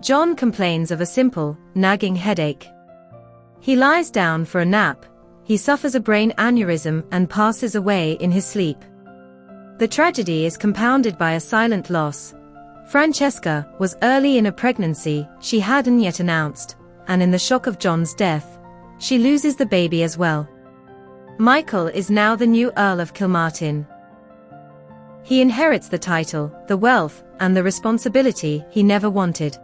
John complains of a simple, nagging headache. He lies down for a nap, he suffers a brain aneurysm and passes away in his sleep. The tragedy is compounded by a silent loss. Francesca was early in a pregnancy she hadn't yet announced, and in the shock of John's death, she loses the baby as well. Michael is now the new Earl of Kilmartin. He inherits the title, the wealth, and the responsibility he never wanted.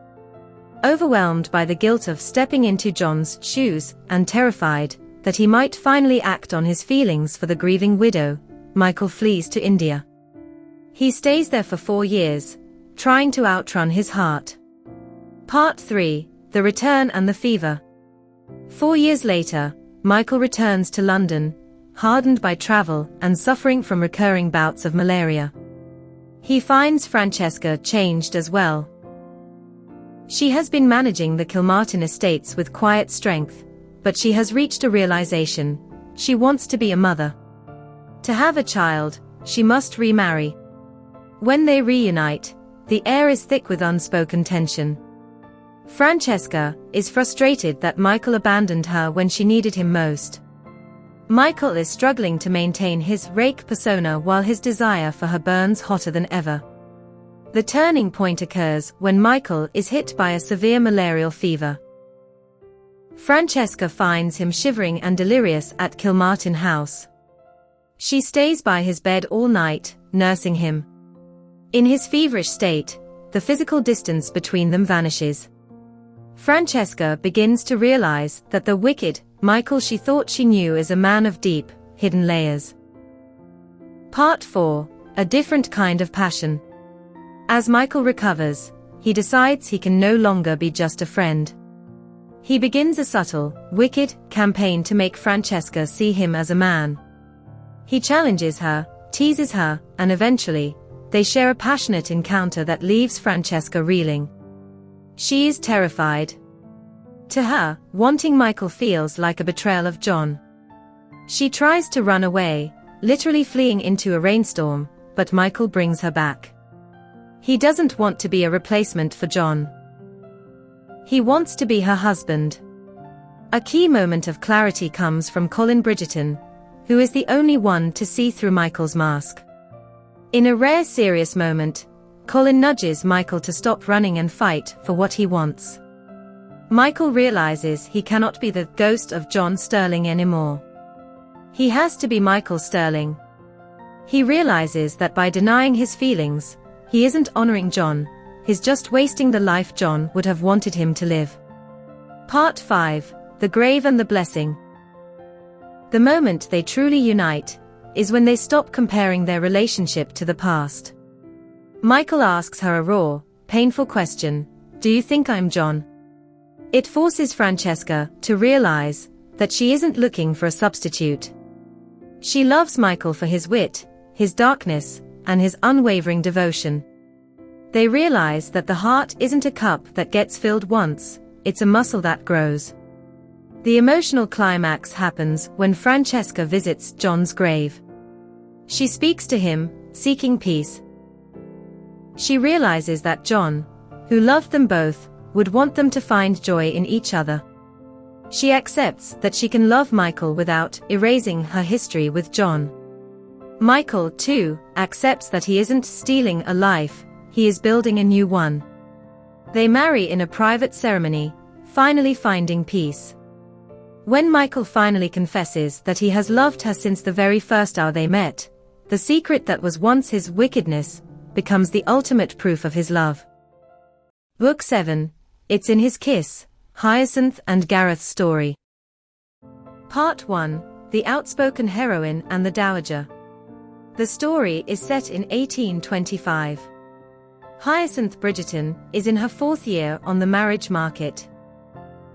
Overwhelmed by the guilt of stepping into John's shoes, and terrified that he might finally act on his feelings for the grieving widow, Michael flees to India. He stays there for 4 years, trying to outrun his heart. Part 3: The Return and the Fever. 4 years later, Michael returns to London, hardened by travel and suffering from recurring bouts of malaria. He finds Francesca changed as well. She has been managing the Kilmartin estates with quiet strength, but she has reached a realization: she wants to be a mother. To have a child, she must remarry. When they reunite, the air is thick with unspoken tension. Francesca is frustrated that Michael abandoned her when she needed him most. Michael is struggling to maintain his rake persona while his desire for her burns hotter than ever. The turning point occurs when Michael is hit by a severe malarial fever. Francesca finds him shivering and delirious at Kilmartin House. She stays by his bed all night, nursing him. In his feverish state, the physical distance between them vanishes. Francesca begins to realize that the wicked Michael she thought she knew is a man of deep, hidden layers. Part 4: A Different Kind of Passion. As Michael recovers, he decides he can no longer be just a friend. He begins a subtle, wicked campaign to make Francesca see him as a man. He challenges her, teases her, and eventually, they share a passionate encounter that leaves Francesca reeling. She is terrified. To her, wanting Michael feels like a betrayal of John. She tries to run away, literally fleeing into a rainstorm, but Michael brings her back. He doesn't want to be a replacement for John. He wants to be her husband. A key moment of clarity comes from Polin Bridgerton, who is the only one to see through Michael's mask. In a rare serious moment, Polin nudges Michael to stop running and fight for what he wants. Michael realizes he cannot be the ghost of John Sterling anymore. He has to be Michael Sterling. He realizes that by denying his feelings, he isn't honoring John, he's just wasting the life John would have wanted him to live. Part 5: The Grave and the Blessing. The moment they truly unite is when they stop comparing their relationship to the past. Michael asks her a raw, painful question, "Do you think I'm John?" It forces Francesca to realize that she isn't looking for a substitute. She loves Michael for his wit, his darkness, and his unwavering devotion. They realize that the heart isn't a cup that gets filled once, it's a muscle that grows. The emotional climax happens when Francesca visits John's grave. She speaks to him, seeking peace. She realizes that John, who loved them both, would want them to find joy in each other. She accepts that she can love Michael without erasing her history with John. Michael, too, accepts that he isn't stealing a life, he is building a new one. They marry in a private ceremony, finally finding peace. When Michael finally confesses that he has loved her since the very first hour they met, the secret that was once his wickedness becomes the ultimate proof of his love. Book 7, It's in His Kiss, Hyacinth and Gareth's Story. Part 1, The Outspoken Heroine and the Dowager. The story is set in 1825. Hyacinth Bridgerton is in her 4th year on the marriage market.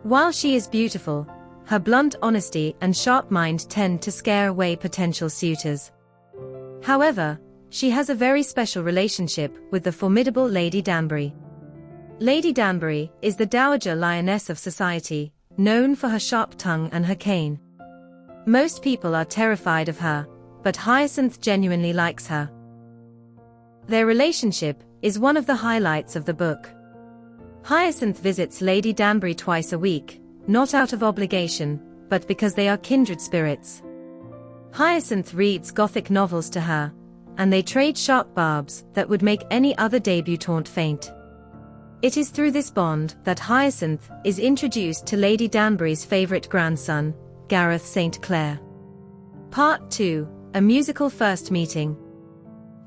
While she is beautiful, her blunt honesty and sharp mind tend to scare away potential suitors. However, she has a very special relationship with the formidable Lady Danbury. Lady Danbury is the dowager lioness of society, known for her sharp tongue and her cane. Most people are terrified of her, but Hyacinth genuinely likes her. Their relationship is one of the highlights of the book. Hyacinth visits Lady Danbury twice a week, not out of obligation, but because they are kindred spirits. Hyacinth reads Gothic novels to her, and they trade sharp barbs that would make any other debutante faint. It is through this bond that Hyacinth is introduced to Lady Danbury's favorite grandson, Gareth St. Clair. Part 2, A Musical First Meeting.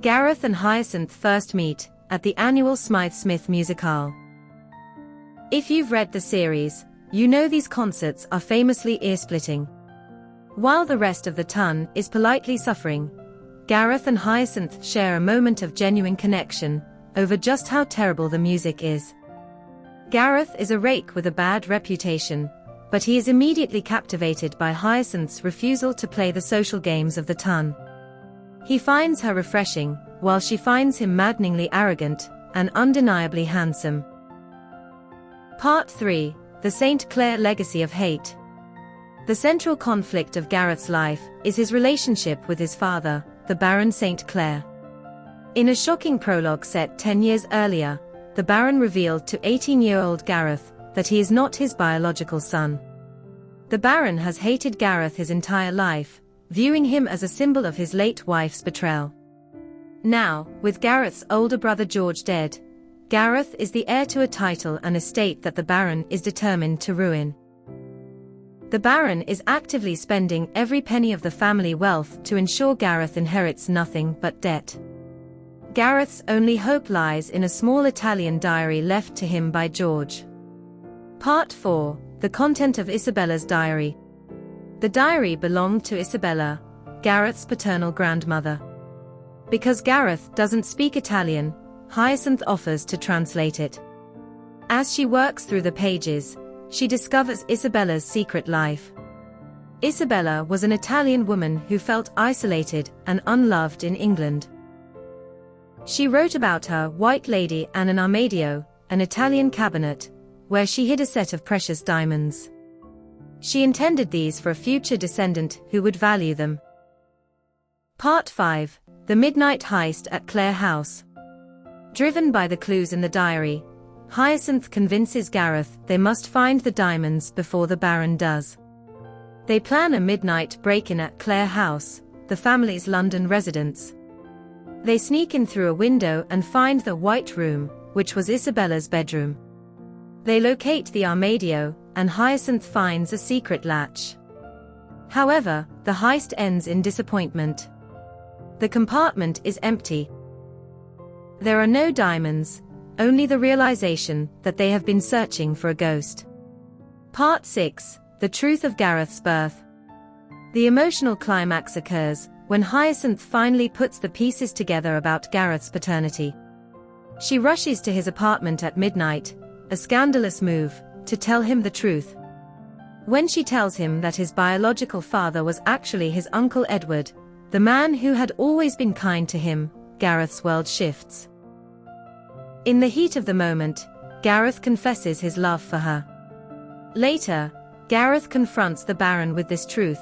Gareth and Hyacinth first meet at the annual Smythe-Smith Musicale. If you've read the series, you know these concerts are famously ear-splitting. While the rest of the ton is politely suffering, Gareth and Hyacinth share a moment of genuine connection over just how terrible the music is. Gareth is a rake with a bad reputation, but he is immediately captivated by Hyacinth's refusal to play the social games of the ton. He finds her refreshing, while she finds him maddeningly arrogant and undeniably handsome. Part 3, The St. Clair Legacy of Hate. The central conflict of Gareth's life is his relationship with his father, the Baron St. Clair. In a shocking prologue set 10 years earlier, the Baron revealed to 18-year-old Gareth that he is not his biological son. The Baron has hated Gareth his entire life, viewing him as a symbol of his late wife's betrayal. Now, with Gareth's older brother George dead, Gareth is the heir to a title and estate that the Baron is determined to ruin. The Baron is actively spending every penny of the family wealth to ensure Gareth inherits nothing but debt. Gareth's only hope lies in a small Italian diary left to him by George. Part 4, The Content of Isabella's Diary. The diary belonged to Isabella, Gareth's paternal grandmother. Because Gareth doesn't speak Italian, Hyacinth offers to translate it. As she works through the pages, she discovers Isabella's secret life. Isabella was an Italian woman who felt isolated and unloved in England. She wrote about her White Lady and an Armadio, an Italian cabinet, where she hid a set of precious diamonds. She intended these for a future descendant who would value them. Part 5, The Midnight Heist at Clare House. Driven by the clues in the diary, Hyacinth convinces Gareth they must find the diamonds before the Baron does. They plan a midnight break-in at Clare House, the family's London residence. They sneak in through a window and find the White Room, which was Isabella's bedroom. They locate the Armadio, and Hyacinth finds a secret latch. However, the heist ends in disappointment. The compartment is empty. There are no diamonds, only the realization that they have been searching for a ghost. Part 6, the truth of Gareth's birth. The emotional climax occurs when Hyacinth finally puts the pieces together about Gareth's paternity. She rushes to his apartment at midnight, a scandalous move, to tell him the truth. When she tells him that his biological father was actually his uncle Edward, the man who had always been kind to him, Gareth's world shifts. In the heat of the moment, Gareth confesses his love for her. Later, Gareth confronts the Baron with this truth.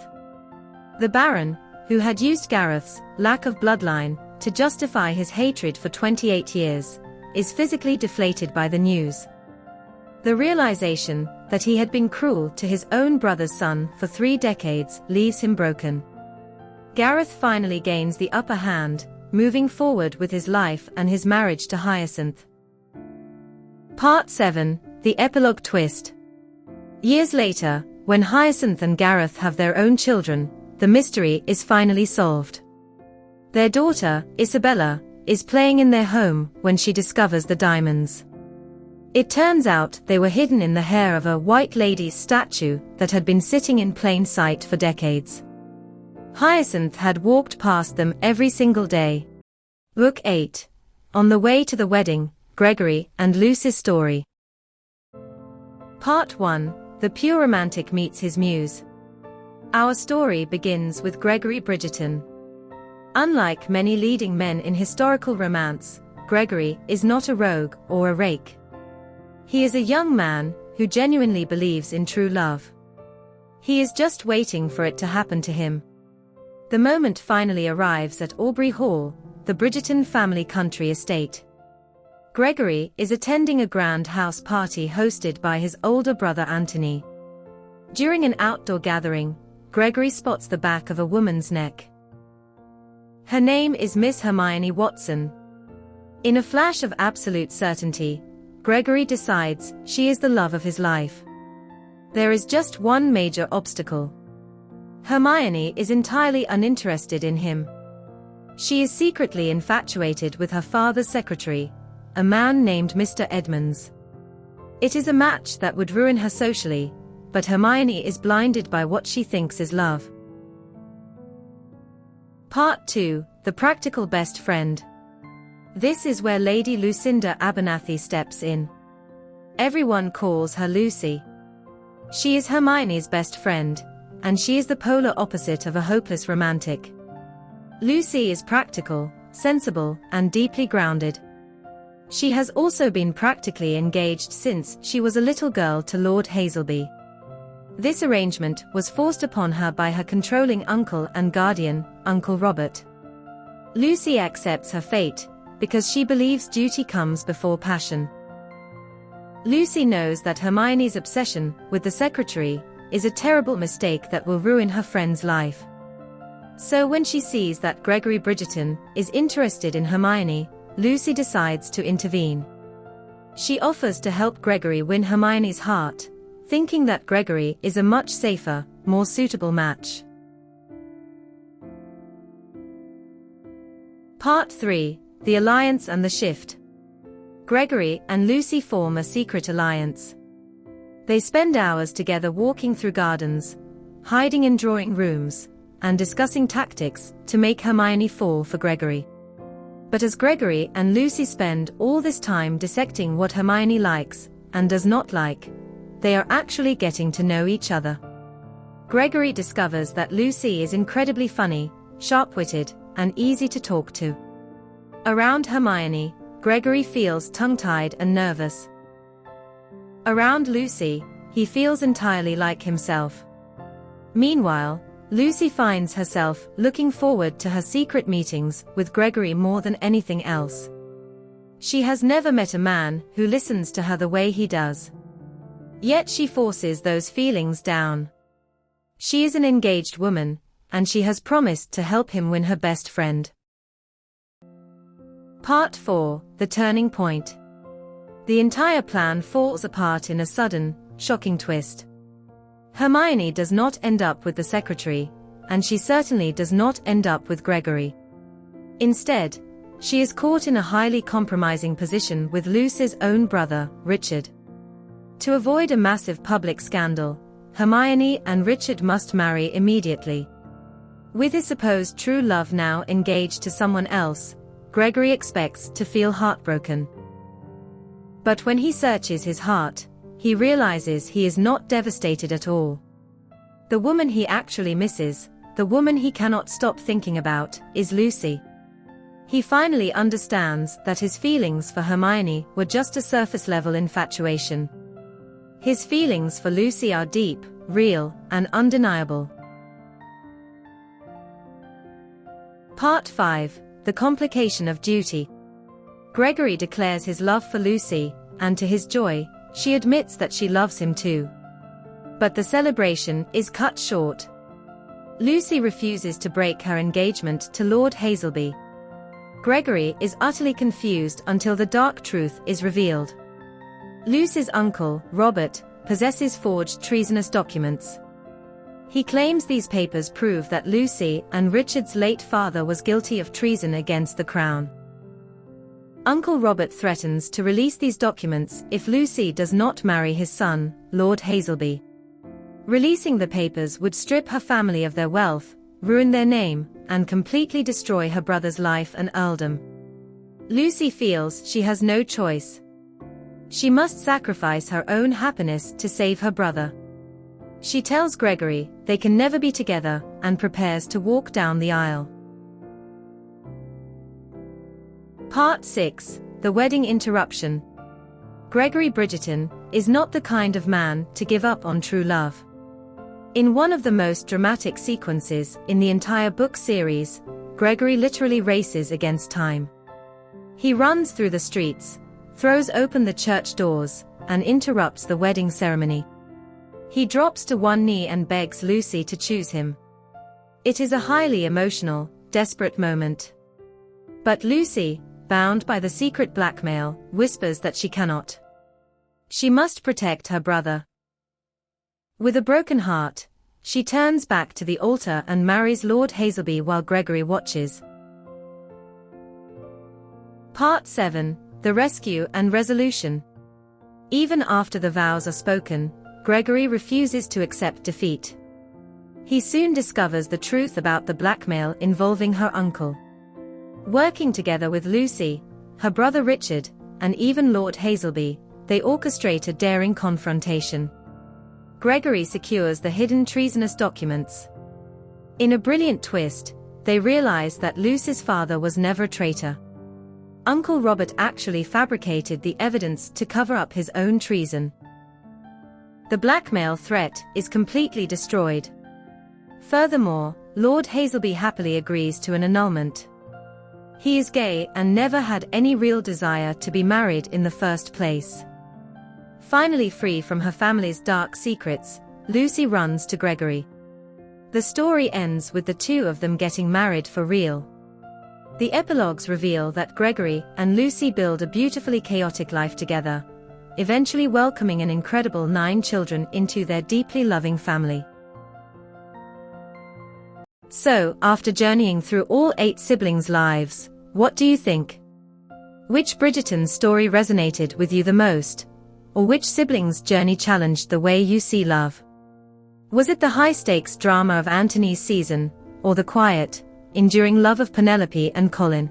The Baron, who had used Gareth's lack of bloodline to justify his hatred for 28 years, is physically deflated by the news. The realization that he had been cruel to his own brother's son for 3 decades leaves him broken. Gareth finally gains the upper hand, moving forward with his life and his marriage to Hyacinth. Part 7, the epilogue twist. Years later, when Hyacinth and Gareth have their own children, the mystery is finally solved. Their daughter, Isabella, is playing in their home when she discovers the diamonds. It turns out they were hidden in the hair of a white lady's statue that had been sitting in plain sight for decades. Hyacinth had walked past them every single day. Book 8. On the way to the wedding, Gregory and Lucy's story. Part 1. The pure romantic meets his muse. Our story begins with Gregory Bridgerton. Unlike many leading men in historical romance, Gregory is not a rogue or a rake. He is a young man who genuinely believes in true love. He is just waiting for it to happen to him. The moment finally arrives at Aubrey Hall, the Bridgerton family country estate. Gregory is attending a grand house party hosted by his older brother Anthony. During an outdoor gathering, Gregory spots the back of a woman's neck. Her name is Miss Hermione Watson. In a flash of absolute certainty, Gregory decides she is the love of his life. There is just one major obstacle. Hermione is entirely uninterested in him. She is secretly infatuated with her father's secretary, a man named Mr. Edmonds. It is a match that would ruin her socially, but Hermione is blinded by what she thinks is love. Part 2, the practical best friend. This is where Lady Lucinda Abernathy steps in. Everyone calls her Lucy. She is Hermione's best friend, and she is the polar opposite of a hopeless romantic. Lucy is practical, sensible, and deeply grounded. She has also been practically engaged since she was a little girl to Lord Hazelby. This arrangement was forced upon her by her controlling uncle and guardian, Uncle Robert. Lucy accepts her fate, because she believes duty comes before passion. Lucy knows that Hermione's obsession with the secretary is a terrible mistake that will ruin her friend's life. So when she sees that Gregory Bridgerton is interested in Hermione, Lucy decides to intervene. She offers to help Gregory win Hermione's heart, thinking that Gregory is a much safer, more suitable match. Part 3. The Alliance and the Shift. Gregory and Lucy form a secret alliance. They spend hours together walking through gardens, hiding in drawing rooms, and discussing tactics to make Hermione fall for Gregory. But as Gregory and Lucy spend all this time dissecting what Hermione likes and does not like, they are actually getting to know each other. Gregory discovers that Lucy is incredibly funny, sharp-witted, and easy to talk to. Around Hermione, Gregory feels tongue-tied and nervous. Around Lucy, he feels entirely like himself. Meanwhile, Lucy finds herself looking forward to her secret meetings with Gregory more than anything else. She has never met a man who listens to her the way he does. Yet she forces those feelings down. She is an engaged woman, and she has promised to help him win her best friend. Part 4, the turning point. The entire plan falls apart in a sudden, shocking twist. Hermione does not end up with the secretary, and she certainly does not end up with Gregory. Instead, she is caught in a highly compromising position with Lucy's own brother, Richard. To avoid a massive public scandal, Hermione and Richard must marry immediately. With his supposed true love now engaged to someone else, Gregory expects to feel heartbroken. But when he searches his heart, he realizes he is not devastated at all. The woman he actually misses, the woman he cannot stop thinking about, is Lucy. He finally understands that his feelings for Hermione were just a surface-level infatuation. His feelings for Lucy are deep, real, and undeniable. Part 5. The Complication of Duty. Gregory declares his love for Lucy, and to his joy, she admits that she loves him too. But the celebration is cut short. Lucy refuses to break her engagement to Lord Hazelby. Gregory is utterly confused until the dark truth is revealed. Lucy's uncle, Robert, possesses forged treasonous documents. He claims these papers prove that Lucy and Richard's late father was guilty of treason against the crown. Uncle Robert threatens to release these documents if Lucy does not marry his son, Lord Hazelby. Releasing the papers would strip her family of their wealth, ruin their name, and completely destroy her brother's life and earldom. Lucy feels she has no choice. She must sacrifice her own happiness to save her brother. She tells Gregory they can never be together and prepares to walk down the aisle. Part 6. The Wedding Interruption. Gregory Bridgerton is not the kind of man to give up on true love. In one of the most dramatic sequences in the entire book series, Gregory literally races against time. He runs through the streets, throws open the church doors, and interrupts the wedding ceremony. He drops to one knee and begs Lucy to choose him. It is a highly emotional, desperate moment. But Lucy, bound by the secret blackmail, whispers that she cannot. She must protect her brother. With a broken heart, she turns back to the altar and marries Lord Hazelby while Gregory watches. Part 7. The Rescue and Resolution. Even after the vows are spoken, Gregory refuses to accept defeat. He soon discovers the truth about the blackmail involving her uncle. Working together with Lucy, her brother Richard, and even Lord Hazelby, they orchestrate a daring confrontation. Gregory secures the hidden treasonous documents. In a brilliant twist, they realize that Lucy's father was never a traitor. Uncle Robert actually fabricated the evidence to cover up his own treason. The blackmail threat is completely destroyed. Furthermore, Lord Hazelby happily agrees to an annulment. He is gay and never had any real desire to be married in the first place. Finally free from her family's dark secrets, Lucy runs to Gregory. The story ends with the two of them getting married for real. The epilogues reveal that Gregory and Lucy build a beautifully chaotic life together, eventually welcoming an incredible 9 children into their deeply loving family. So, after journeying through all 8 siblings' lives, what do you think? Which Bridgerton story resonated with you the most? Or which sibling's journey challenged the way you see love? Was it the high-stakes drama of Anthony's season, or the quiet, enduring love of Penelope and Polin?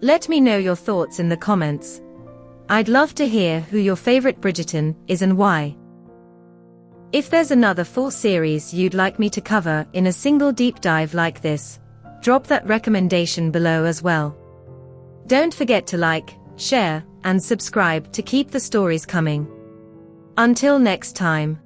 Let me know your thoughts in the comments. I'd love to hear who your favorite Bridgerton is and why. If there's another full series you'd like me to cover in a single deep dive like this, drop that recommendation below as well. Don't forget to like, share, and subscribe to keep the stories coming. Until next time.